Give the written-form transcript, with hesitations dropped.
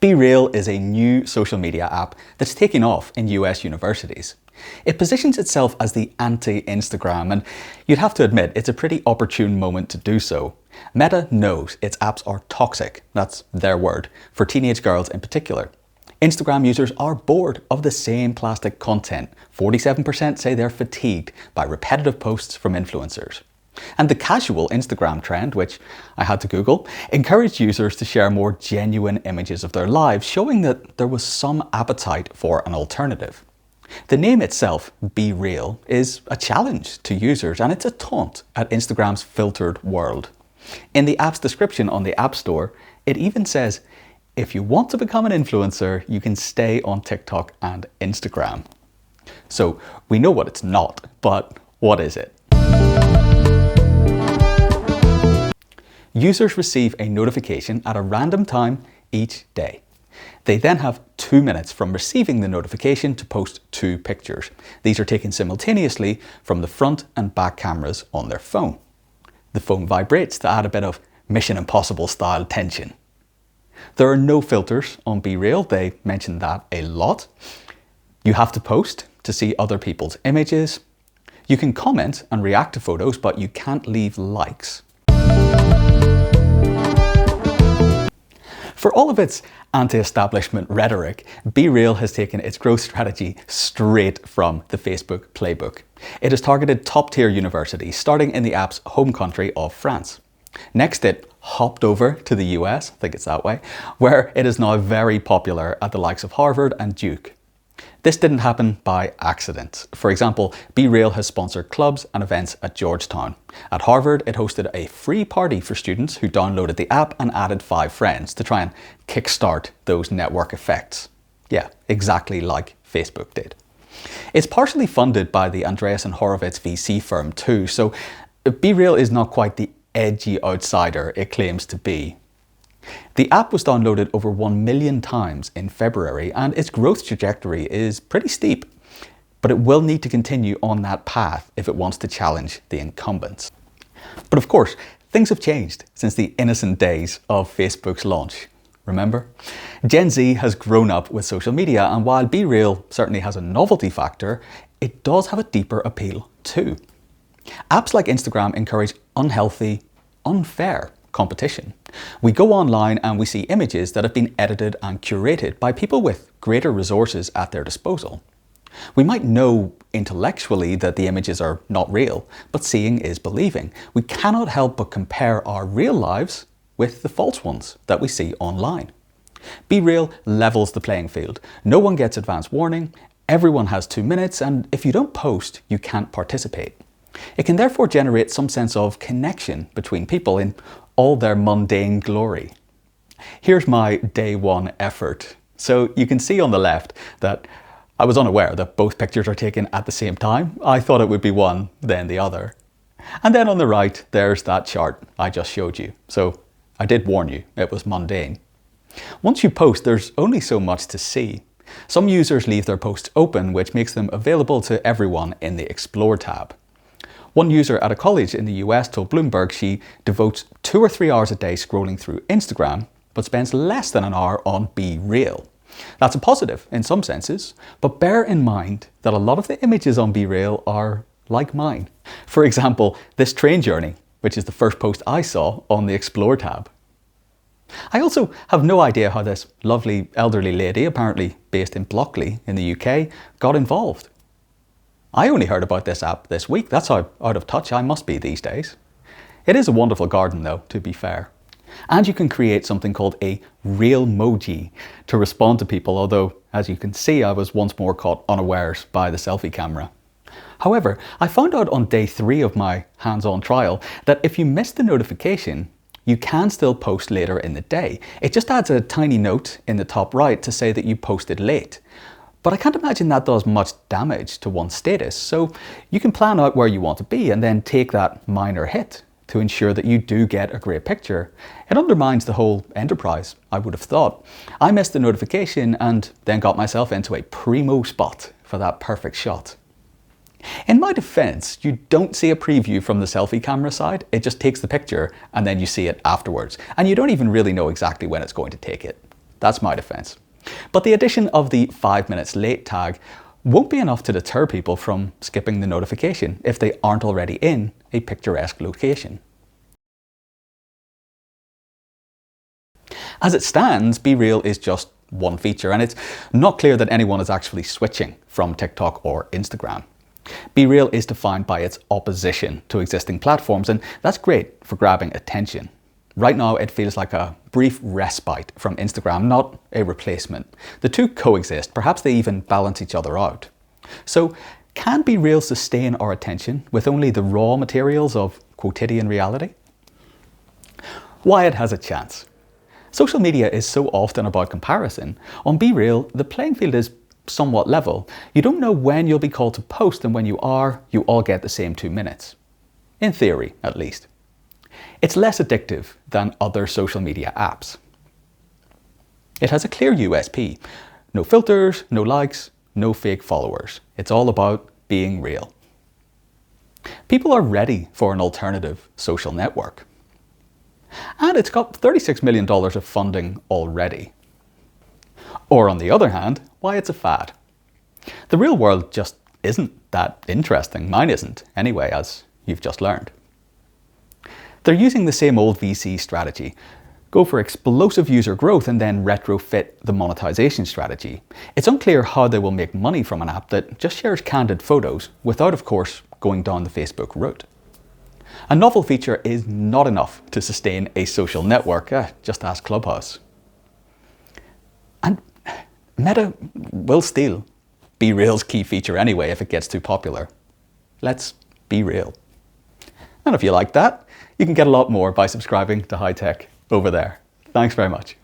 BeReal is a new social media app that's taking off in US universities. It positions itself as the anti-Instagram, and you'd have to admit it's a pretty opportune moment to do so. Meta knows its apps are toxic, that's their word, for teenage girls in particular. Instagram users are bored of the same plastic content. 47% say they're fatigued by repetitive posts from influencers. And the casual Instagram trend, which I had to Google, encouraged users to share more genuine images of their lives, showing that there was some appetite for an alternative. The name itself, BeReal, is a challenge to users, and it's a taunt at Instagram's filtered world. In the app's description on the App Store, it even says, if you want to become an influencer, you can stay on TikTok and Instagram. So we know what it's not, but what is it? Users receive a notification at a random time each day. They then have 2 minutes from receiving the notification to post 2 pictures. These are taken simultaneously from the front and back cameras on their phone. The phone vibrates to add a bit of Mission Impossible style tension. There are no filters on BeReal, they mention that a lot. You have to post to see other people's images. You can comment and react to photos, but you can't leave likes. For all of its anti-establishment rhetoric, BeReal has taken its growth strategy straight from the Facebook playbook. It has targeted top-tier universities, starting in the app's home country of France. Next, it hopped over to the US, I think it's that way, where it is now very popular at the likes of Harvard and Duke. This didn't happen by accident. For example, BeReal has sponsored clubs and events at Georgetown. At Harvard, it hosted a free party for students who downloaded the app and added 5 friends to try and kickstart those network effects. Yeah, exactly like Facebook did. It's partially funded by the Andreessen Horowitz VC firm too, so BeReal is not quite the edgy outsider it claims to be. The app was downloaded over 1 million times in February, and its growth trajectory is pretty steep. But it will need to continue on that path if it wants to challenge the incumbents. But of course, things have changed since the innocent days of Facebook's launch. Remember? Gen Z has grown up with social media, and while BeReal certainly has a novelty factor, it does have a deeper appeal too. Apps like Instagram encourage unhealthy, unfair competition. We go online and we see images that have been edited and curated by people with greater resources at their disposal. We might know intellectually that the images are not real, but seeing is believing. We cannot help but compare our real lives with the false ones that we see online. BeReal levels the playing field. No one gets advance warning, everyone has 2 minutes, and if you don't post, you can't participate. It can therefore generate some sense of connection between people in all their mundane glory. Here's my day one effort. So you can see on the left that I was unaware that both pictures are taken at the same time. I thought it would be one, then the other. And then on the right, there's that chart I just showed you. So I did warn you, it was mundane. Once you post, there's only so much to see. Some users leave their posts open, which makes them available to everyone in the Explore tab. One user at a college in the US told Bloomberg she devotes 2 or 3 hours a day scrolling through Instagram, but spends less than an hour on BeReal. That's a positive in some senses, but bear in mind that a lot of the images on BeReal are like mine. For example, this train journey, which is the first post I saw on the Explore tab. I also have no idea how this lovely elderly lady, apparently based in Blockley in the UK, got involved. I only heard about this app this week. That's how out of touch I must be these days. It is a wonderful garden though, to be fair. And you can create something called a Realmoji to respond to people, although as you can see, I was once more caught unawares by the selfie camera. However, I found out on day 3 of my hands-on trial that if you miss the notification, you can still post later in the day. It just adds a tiny note in the top right to say that you posted late. But I can't imagine that does much damage to one's status, so you can plan out where you want to be and then take that minor hit to ensure that you do get a great picture. It undermines the whole enterprise, I would have thought. I missed the notification and then got myself into a primo spot for that perfect shot. In my defense, you don't see a preview from the selfie camera side. It just takes the picture and then you see it afterwards. And you don't even really know exactly when it's going to take it. That's my defense. But the addition of the 5 minutes late tag won't be enough to deter people from skipping the notification if they aren't already in a picturesque location. As it stands, BeReal is just one feature, and it's not clear that anyone is actually switching from TikTok or Instagram. BeReal is defined by its opposition to existing platforms, and that's great for grabbing attention. Right now, it feels like a brief respite from Instagram, not a replacement. The two coexist, perhaps they even balance each other out. So, can BeReal sustain our attention with only the raw materials of quotidian reality? Why it has a chance. Social media is so often about comparison. On BeReal, the playing field is somewhat level. You don't know when you'll be called to post, and when you are, you all get the same 2 minutes. In theory, at least. It's less addictive than other social media apps. It has a clear USP. No filters, no likes, no fake followers. It's all about being real. People are ready for an alternative social network. And it's got $36 million of funding already. Or on the other hand, why it's a fad. The real world just isn't that interesting. Mine isn't, anyway, as you've just learned. They're using the same old VC strategy. Go for explosive user growth and then retrofit the monetization strategy. It's unclear how they will make money from an app that just shares candid photos without, of course, going down the Facebook route. A novel feature is not enough to sustain a social network, just ask Clubhouse. And Meta will steal BeReal's key feature anyway if it gets too popular. Let's be real. And if you like that, you can get a lot more by subscribing to High Tech over there. Thanks very much.